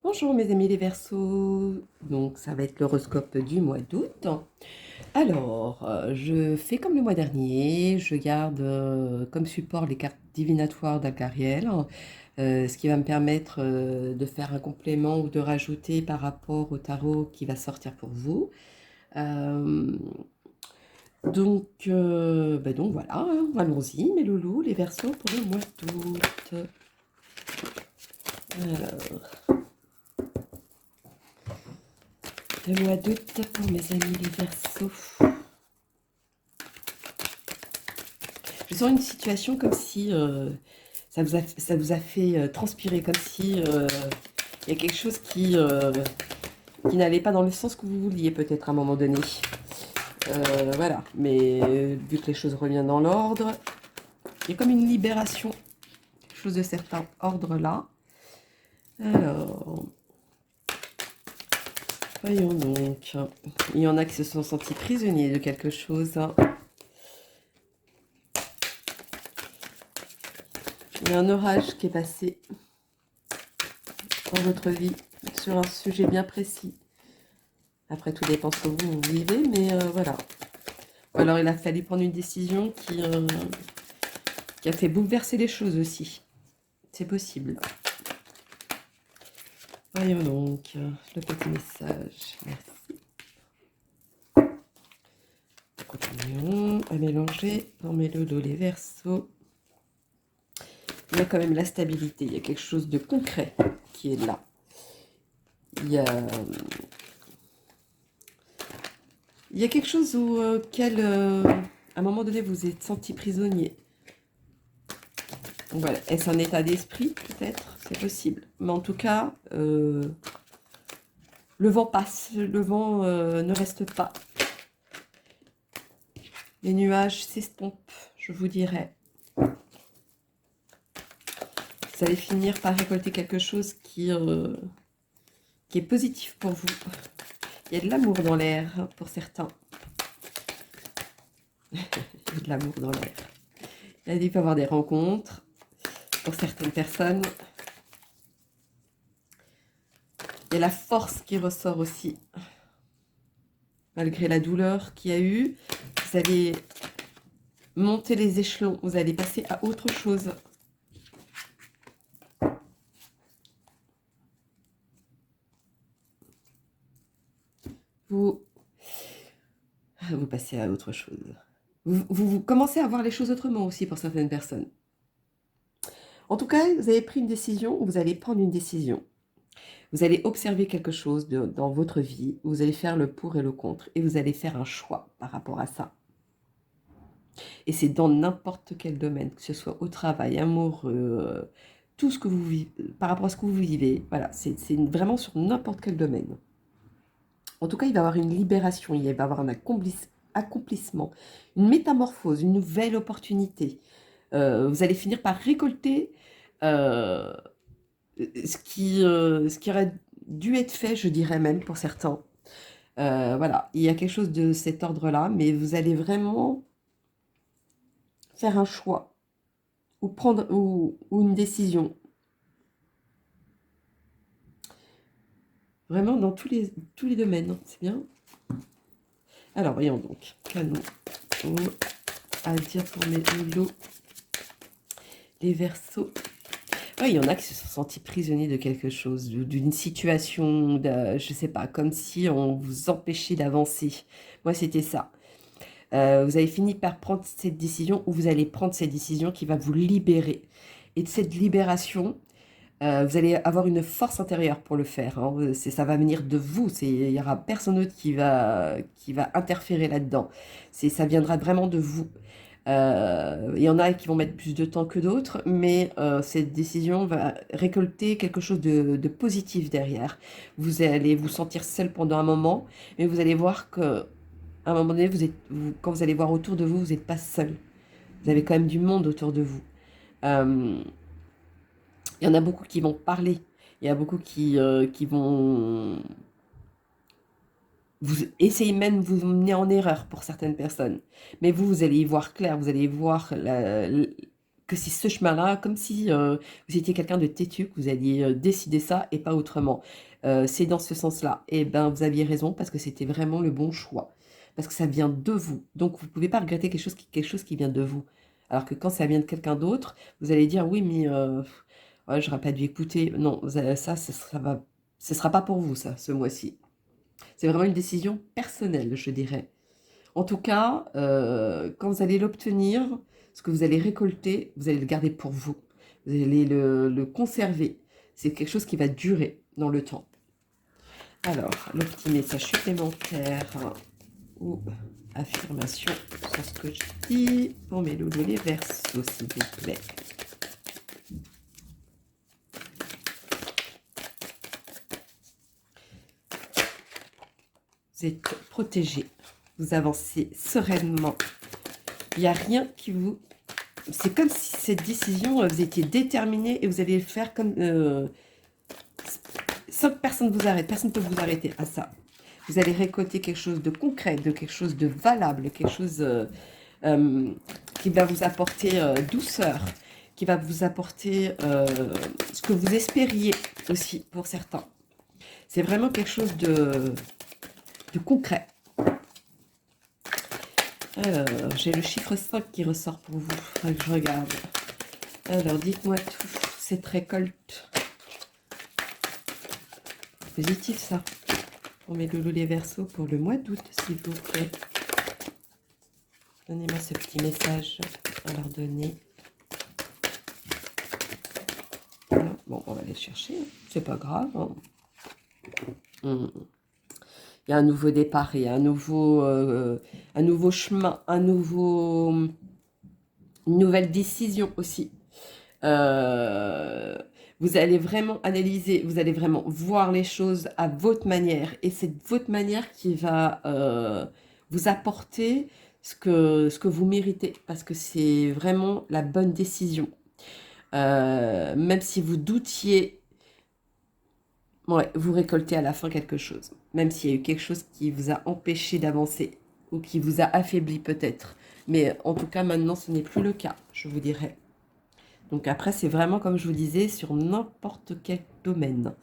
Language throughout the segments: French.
Bonjour mes amis les Verseaux, donc ça va être l'horoscope du mois d'août. Alors, je fais comme le mois dernier, je garde comme support les cartes divinatoires d'Algariel, ce qui va me permettre de faire un complément ou de rajouter par rapport au tarot qui va sortir pour vous. Euh, donc voilà, hein, allons-y mes loulous, les Verseaux pour le mois d'août. Alors, le mois d'août pour mes amis les Verseaux. Je sens une situation comme si ça vous a fait transpirer, comme si il y a quelque chose qui n'allait pas dans le sens que vous vouliez peut-être à un moment donné. Voilà, mais vu que les choses reviennent dans l'ordre, il y a comme une libération, quelque chose de certain ordre là. Alors, voyons donc. Il y en a qui se sont sentis prisonniers de quelque chose. Il y a un orage qui est passé dans votre vie sur un sujet bien précis. Après, tout dépend ce que vous vivez, mais voilà. Ou alors, il a fallu prendre une décision qui a fait bouleverser les choses aussi. C'est possible. Voyons donc le petit message. Merci. Continuons à mélanger dans mes lodos les Verseaux. Il y a quand même la stabilité. Il y a quelque chose de concret qui est là. Il y a quelque chose auquel, à un moment donné, vous êtes senti prisonnier. Donc voilà. Est-ce un état d'esprit, peut-être? C'est possible. Mais en tout cas, le vent passe. Le vent ne reste pas. Les nuages s'estompent, je vous dirais. Vous allez finir par récolter quelque chose qui est positif pour vous. Il y a de l'amour dans l'air, pour certains. Il y a de l'amour dans l'air. Il peut y avoir des rencontres pour certaines personnes. Il y a la force qui ressort aussi. Malgré la douleur qu'il y a eu, vous allez monter les échelons. Vous allez passer à autre chose. Vous passez à autre chose. Vous commencez à voir les choses autrement aussi pour certaines personnes. En tout cas, vous avez pris une décision ou vous allez prendre une décision. Vous allez observer quelque chose dans votre vie, vous allez faire le pour et le contre, et vous allez faire un choix par rapport à ça. Et c'est dans n'importe quel domaine, que ce soit au travail, amoureux, tout ce que vous vivez, par rapport à ce que vous vivez, voilà, c'est vraiment sur n'importe quel domaine. En tout cas, il va y avoir une libération, il va y avoir un accomplissement, une métamorphose, une nouvelle opportunité. Vous allez finir par récolter ce qui aurait dû être fait, je dirais même, pour certains. Voilà, il y a quelque chose de cet ordre-là, mais vous allez vraiment faire un choix ou prendre ou une décision. Vraiment dans tous les domaines, hein, c'est bien. Alors, voyons donc. Canon. À dire pour mes loulous. Les Verseaux. Ouais, il y en a qui se sont sentis prisonniers de quelque chose, d'une situation, je sais pas, comme si on vous empêchait d'avancer. Moi, c'était ça. Vous avez fini par prendre cette décision ou vous allez prendre cette décision qui va vous libérer. Et de cette libération, vous allez avoir une force intérieure pour le faire. Hein. Ça va venir de vous. Il n'y aura personne d'autre qui va interférer là-dedans. Ça viendra vraiment de vous. Il y en a qui vont mettre plus de temps que d'autres, mais cette décision va récolter quelque chose de positif derrière. Vous allez vous sentir seul pendant un moment, mais vous allez voir que à un moment donné, quand vous allez voir autour de vous, vous n'êtes pas seul. Vous avez quand même du monde autour de vous. Euh, il y en a beaucoup qui vont parler. Il y a beaucoup qui vont vous essayer même de vous mener en erreur pour certaines personnes. Mais vous allez y voir clair. Vous allez voir que c'est ce chemin-là, comme si vous étiez quelqu'un de têtu, que vous alliez décider ça et pas autrement. C'est dans ce sens-là. Et ben, vous aviez raison parce que c'était vraiment le bon choix. Parce que ça vient de vous. Donc, vous ne pouvez pas regretter quelque chose qui vient de vous. Alors que quand ça vient de quelqu'un d'autre, vous allez dire oui, mais ouais, j'aurais pas dû écouter. Non, ça, ce sera pas pour vous, ça, ce mois-ci. C'est vraiment une décision personnelle, je dirais. En tout cas, quand vous allez l'obtenir, ce que vous allez récolter, vous allez le garder pour vous. Vous allez le conserver. C'est quelque chose qui va durer dans le temps. Alors, le petit message supplémentaire ou affirmation sur ce que je dis pour mes loulous les Verseaux, s'il vous plaît. Vous êtes protégés. Vous avancez sereinement. Il n'y a rien qui vous... C'est comme si cette décision, vous étiez déterminé et vous allez le faire comme... sans que personne ne vous arrête. Personne ne peut vous arrêter à ça. Vous allez récolter quelque chose de concret, de quelque chose de valable, quelque chose qui va vous apporter douceur, qui va vous apporter ce que vous espériez aussi pour certains. C'est vraiment quelque chose de concret. Alors, j'ai le chiffre 5 qui ressort pour vous. Faudrait que je regarde. Alors, dites-moi tout. Cette récolte. Positif, ça. On met le les Verseaux pour le mois d'août, s'il vous plaît. Donnez-moi ce petit message à leur donner. Voilà. Bon, on va aller chercher. C'est pas grave. Hein. Il y a un nouveau départ, il y a un nouveau chemin, une nouvelle décision aussi. Vous allez vraiment analyser, vous allez vraiment voir les choses à votre manière. Et c'est votre manière qui va vous apporter ce que vous méritez. Parce que c'est vraiment la bonne décision. Même si vous doutiez, ouais, vous récoltez à la fin quelque chose. Même s'il y a eu quelque chose qui vous a empêché d'avancer. Ou qui vous a affaibli peut-être. Mais en tout cas, maintenant, ce n'est plus le cas, je vous dirais. Donc après, c'est vraiment, comme je vous disais, sur n'importe quel domaine.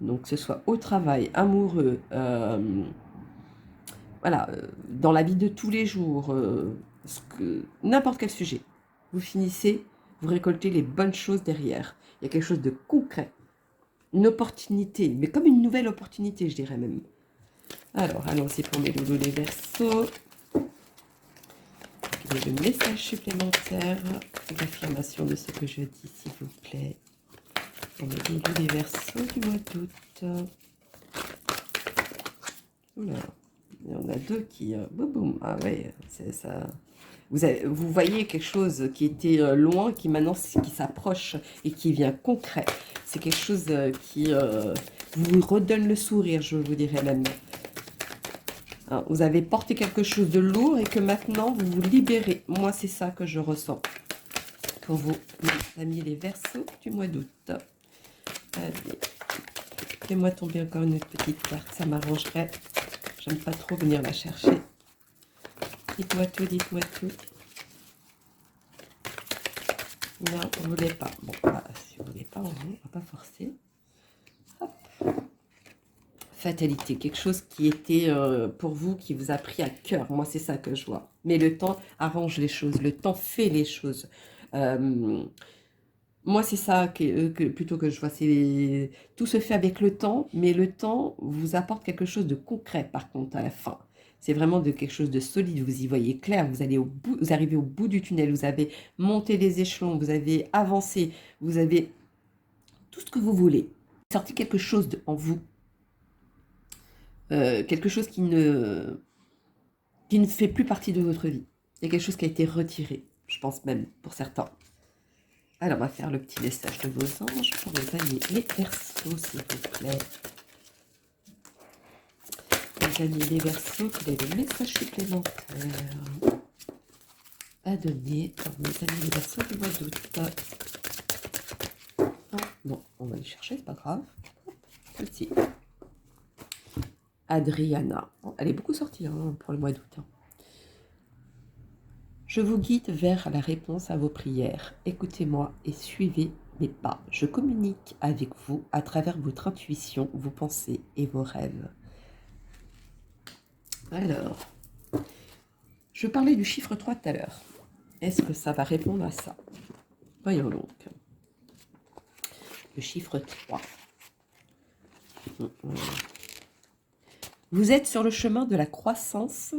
Donc que ce soit au travail, amoureux, voilà, dans la vie de tous les jours, n'importe quel sujet. Vous finissez, vous récoltez les bonnes choses derrière. Il y a quelque chose de concret. Une opportunité, mais comme une nouvelle opportunité, je dirais même. Alors, allons-y pour mes loulous les Verseaux. Et le message supplémentaire, l'affirmation de ce que je dis, s'il vous plaît. On met les Verseaux du mois d'août. Oula, il y en a deux qui... boum, boum. Ah ouais, c'est ça. Vous voyez quelque chose qui était loin, qui maintenant qui s'approche et qui vient concret. C'est quelque chose qui vous redonne le sourire, je vous dirais même. Hein, vous avez porté quelque chose de lourd et que maintenant vous vous libérez. Moi, c'est ça que je ressens. Pour vous, mes amis, les Verseaux du mois d'août. Allez, fais-moi tomber encore une petite carte, ça m'arrangerait. J'aime pas trop venir la chercher. Dites-moi tout, dites-moi tout. Non, vous ne voulez pas. Bon, bah, si vous ne voulez pas, on ne va pas forcer. Hop. Fatalité, quelque chose qui était pour vous, qui vous a pris à cœur. Moi, c'est ça que je vois. Mais le temps arrange les choses, le temps fait les choses. Moi, c'est ça plutôt que je vois. Tout se fait avec le temps, mais le temps vous apporte quelque chose de concret, par contre, à la fin. C'est vraiment de quelque chose de solide. Vous y voyez clair. Vous allez vous arrivez au bout du tunnel. Vous avez monté les échelons. Vous avez avancé. Vous avez tout ce que vous voulez. Sorti quelque chose en vous. Quelque chose qui ne fait plus partie de votre vie. Il y a quelque chose qui a été retiré, je pense même, pour certains. Alors, on va faire le petit message de vos anges pour les amis les Verseaux, s'il vous plaît. Les amis les Verseaux, quel est le message supplémentaire à donner pour mes amis les Verseaux du mois d'août? Ah, bon, on va les chercher, c'est pas grave. Celle-ci. Adriana. Elle est beaucoup sortie hein, pour le mois d'août. Hein. Je vous guide vers la réponse à vos prières. Écoutez-moi et suivez mes pas. Je communique avec vous à travers votre intuition, vos pensées et vos rêves. Alors, je parlais du chiffre 3 tout à l'heure. Est-ce que ça va répondre à ça? Voyons donc. Le chiffre 3. Vous êtes sur le chemin de la croissance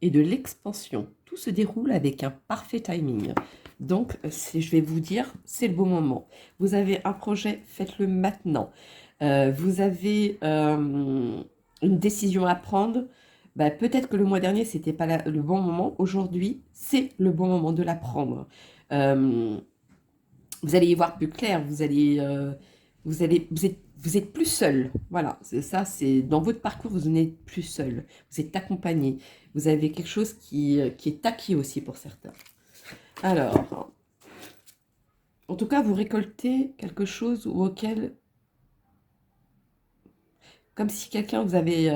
et de l'expansion. Tout se déroule avec un parfait timing. Donc, je vais vous dire, c'est le bon moment. Vous avez un projet, faites-le maintenant. Vous avez une décision à prendre. Bah, peut-être que le mois dernier, ce n'était pas le bon moment. Aujourd'hui, c'est le bon moment de la prendre. Vous allez y voir plus clair. Vous êtes plus seul. Voilà, c'est ça. C'est dans votre parcours, vous n'êtes plus seul. Vous êtes accompagné. Vous avez quelque chose qui est acquis aussi pour certains. Alors, en tout cas, vous récoltez quelque chose auquel, comme si quelqu'un vous avait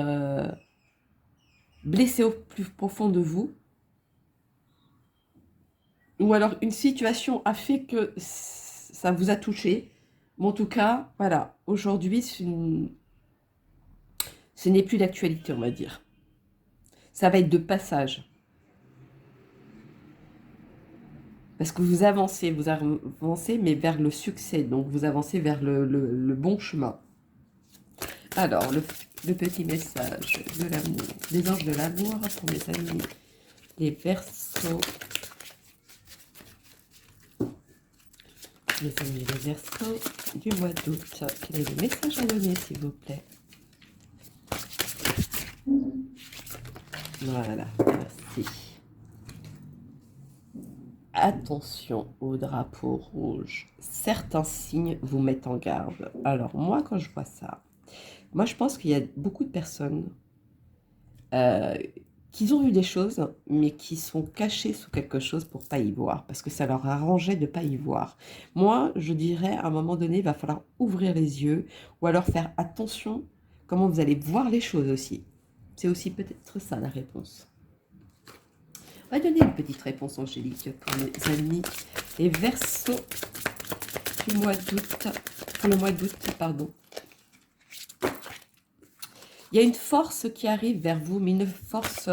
blessé au plus profond de vous, ou alors une situation a fait que ça vous a touché. Mais en tout cas, voilà, aujourd'hui, ce n'est plus d'actualité, on va dire. Ça va être de passage. Parce que vous avancez, mais vers le succès. Donc, vous avancez vers le bon chemin. Alors, le petit message de l'amour, des anges de l'amour pour mes amis, les Verseaux. Les amis, les Verseaux du mois d'août. Quel est le message à donner, s'il vous plaît? Voilà, merci. Attention au drapeau rouge. Certains signes vous mettent en garde. Alors, moi, quand je vois ça, moi, je pense qu'il y a beaucoup de personnes qui ont eu des choses, mais qui sont cachées sous quelque chose pour pas y voir, parce que ça leur arrangeait de pas y voir. Moi, je dirais, à un moment donné, il va falloir ouvrir les yeux, ou alors faire attention comment vous allez voir les choses aussi. C'est aussi peut-être ça la réponse. On va donner une petite réponse angélique pour mes amis les Verseaux du mois d'août, pour le mois d'août, pardon. Il y a une force qui arrive vers vous, mais une force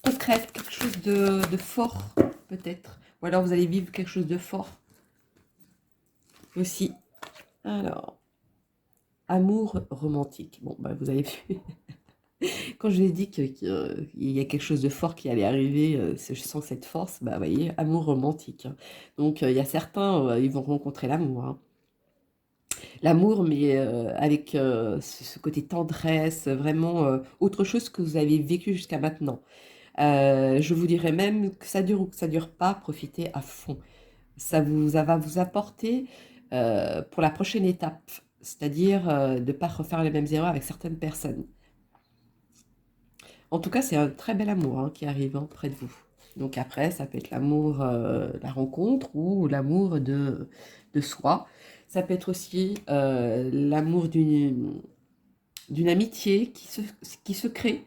concrète, quelque chose de fort, peut-être. Ou alors vous allez vivre quelque chose de fort aussi. Alors, amour romantique. Bon, bah, vous avez vu. Quand je vous ai dit qu'il y a quelque chose de fort qui allait arriver, je sens cette force, bah, vous voyez, amour romantique. Donc, il y a certains, ils vont rencontrer l'amour. Hein. L'amour, mais avec ce côté tendresse, vraiment autre chose que vous avez vécu jusqu'à maintenant. Je vous dirais même que ça dure ou que ça dure pas, profitez à fond. Ça va vous apporter pour la prochaine étape, c'est-à-dire de ne pas refaire les mêmes erreurs avec certaines personnes. En tout cas, c'est un très bel amour hein, qui arrive hein, près de vous. Donc après, ça peut être l'amour, la rencontre ou l'amour de soi. Ça peut être aussi l'amour d'une amitié qui se crée.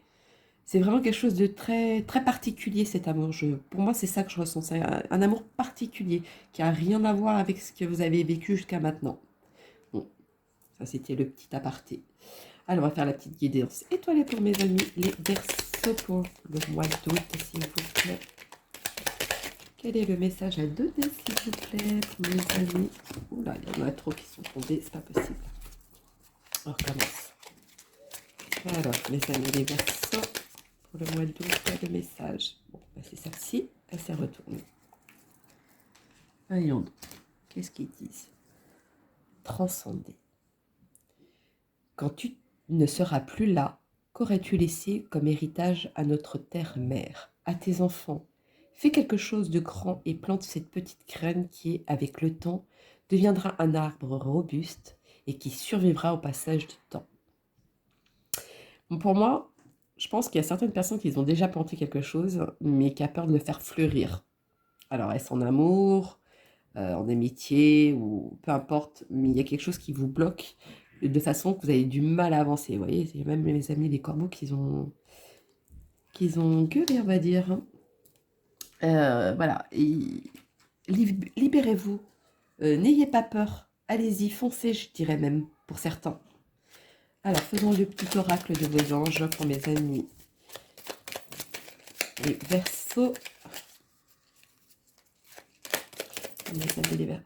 C'est vraiment quelque chose de très, très particulier cet amour. Pour moi, c'est ça que je ressens. C'est un amour particulier qui n'a rien à voir avec ce que vous avez vécu jusqu'à maintenant. Bon, ça c'était le petit aparté. Alors, on va faire la petite guidance étoilée pour mes amis, les Verseaux pour le mois d'août, s'il vous plaît. Quel est le message à donner, s'il vous plaît, pour mes amis? Oula, il y en a trop qui sont tombés, c'est pas possible. On recommence. Alors, mes amis, les Verseaux pour le mois d'août, le message. Bon, ben c'est celle-ci, elle s'est retournée. Voyons donc. Qu'est-ce qu'ils disent? Transcender. Quand tu ne seras plus là, qu'aurais-tu laissé comme héritage à notre terre-mère, à tes enfants? Fais quelque chose de grand et plante cette petite graine qui, avec le temps, deviendra un arbre robuste et qui survivra au passage du temps. Bon, pour moi, je pense qu'il y a certaines personnes qui ont déjà planté quelque chose, mais qui a peur de le faire fleurir. Alors, est-ce en amour, en amitié, ou peu importe, mais il y a quelque chose qui vous bloque de façon que vous avez du mal à avancer. Vous voyez, c'est même mes amis les corbeaux qui ont gueulé, on va dire. Voilà, et libérez-vous, n'ayez pas peur, allez-y, foncez, je dirais même, pour certains. Alors, faisons le petit oracle de vos anges pour mes amis. Les Verseaux.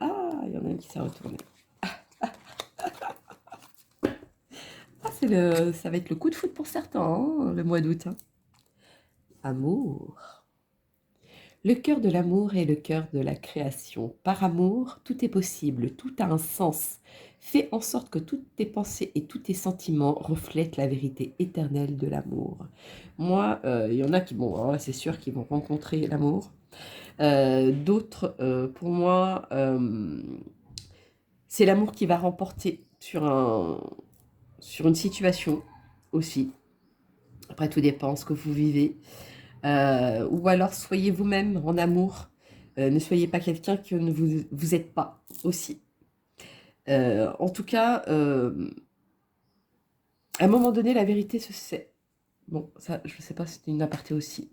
Ah, il y en a un qui s'est retourné. Ah, ça va être le coup de foudre pour certains, hein, le mois d'août. Hein. Amour. Le cœur de l'amour est le cœur de la création. Par amour, tout est possible, tout a un sens. Fais en sorte que toutes tes pensées et tous tes sentiments reflètent la vérité éternelle de l'amour. Moi, il y en a qui, bon, c'est sûr qu'ils vont rencontrer l'amour. D'autres, pour moi, c'est l'amour qui va remporter sur une situation aussi. Après, tout dépend de ce que vous vivez. Ou alors, soyez vous-même en amour. Ne soyez pas quelqu'un que vous êtes pas aussi. En tout cas, à un moment donné, la vérité se sait. Bon, ça, je ne sais pas si c'était une aparté aussi.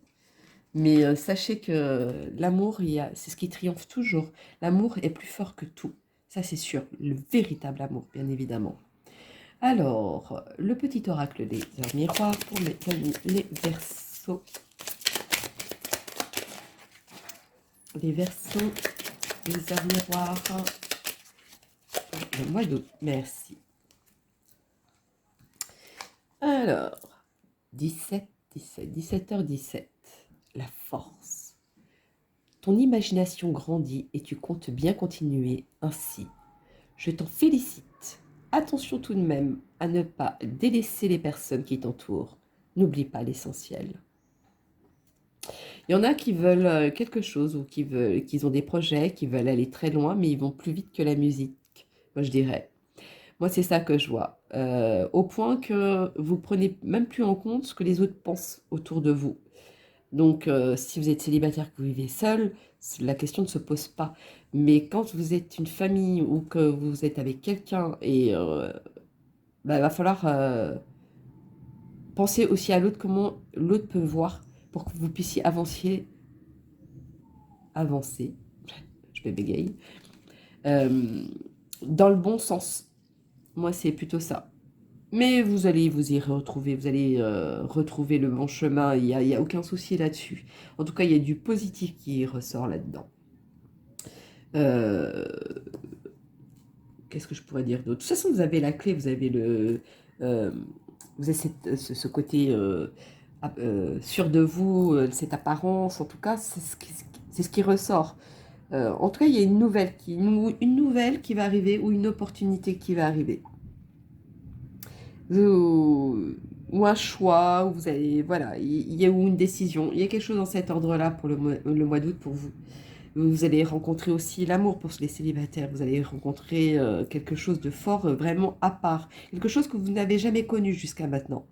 Mais sachez que l'amour, c'est ce qui triomphe toujours. L'amour est plus fort que tout. Ça, c'est sûr. Le véritable amour, bien évidemment. Alors, le petit oracle des heures miroirs pour mes amis les Verseaux. Les Verseaux, les heures miroirs. Le mois d'août, merci. Alors, 17h17, la force. Ton imagination grandit et tu comptes bien continuer ainsi. Je t'en félicite. Attention tout de même à ne pas délaisser les personnes qui t'entourent. N'oublie pas l'essentiel. Il y en a qui veulent quelque chose ou qu'ils ont des projets, qui veulent aller très loin, mais ils vont plus vite que la musique, moi je dirais. Moi, c'est ça que je vois. Au point que vous prenez même plus en compte ce que les autres pensent autour de vous. Donc, si vous êtes célibataire, que vous vivez seul, la question ne se pose pas. Mais quand vous êtes une famille ou que vous êtes avec quelqu'un, et il va falloir penser aussi à l'autre, comment l'autre peut voir pour que vous puissiez avancer. Je vais bégayer, dans le bon sens. Moi, c'est plutôt ça. Mais vous allez vous y retrouver, vous allez retrouver le bon chemin, il y a aucun souci là-dessus. En tout cas, il y a du positif qui ressort là-dedans. Qu'est-ce que je pourrais dire d'autre? De toute façon, vous avez la clé, vous avez vous avez ce côté sûr de vous, cette apparence, en tout cas, c'est ce qui ressort. En tout cas, il y a une nouvelle qui va arriver ou une opportunité qui va arriver. Ou un choix, ou vous allez, voilà, il y a ou une décision. Il y a quelque chose dans cet ordre-là pour le mois d'août pour vous. Vous allez rencontrer aussi l'amour pour les célibataires. Vous allez rencontrer quelque chose de fort, vraiment à part. Quelque chose que vous n'avez jamais connu jusqu'à maintenant.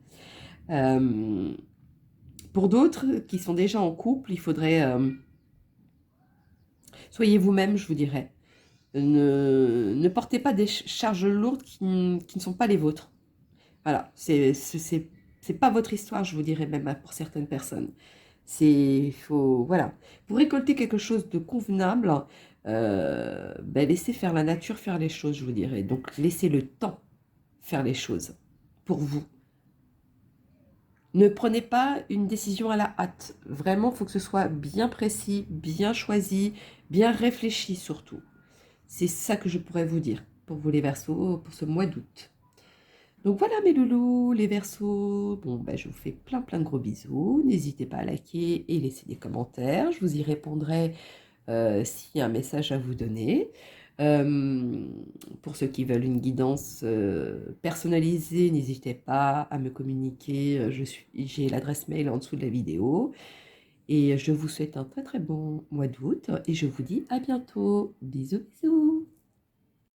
Pour d'autres qui sont déjà en couple, il faudrait... soyez vous-même, je vous dirais. Ne portez pas des charges lourdes qui ne sont pas les vôtres. Voilà, c'est pas votre histoire, je vous dirais même pour certaines personnes. Voilà. Pour récolter quelque chose de convenable, laissez faire la nature faire les choses, je vous dirais. Donc, laissez le temps faire les choses pour vous. Ne prenez pas une décision à la hâte. Vraiment, il faut que ce soit bien précis, bien choisi, bien réfléchi surtout. C'est ça que je pourrais vous dire pour vous les Verseaux, pour ce mois d'août. Donc voilà mes loulous, les Verseaux. Bon, je vous fais plein de gros bisous. N'hésitez pas à liker et laisser des commentaires. Je vous y répondrai s'il y a un message à vous donner. Pour ceux qui veulent une guidance personnalisée, n'hésitez pas à me communiquer. J'ai l'adresse mail en dessous de la vidéo. Et je vous souhaite un très bon mois d'août et je vous dis à bientôt. Bisous, bisous.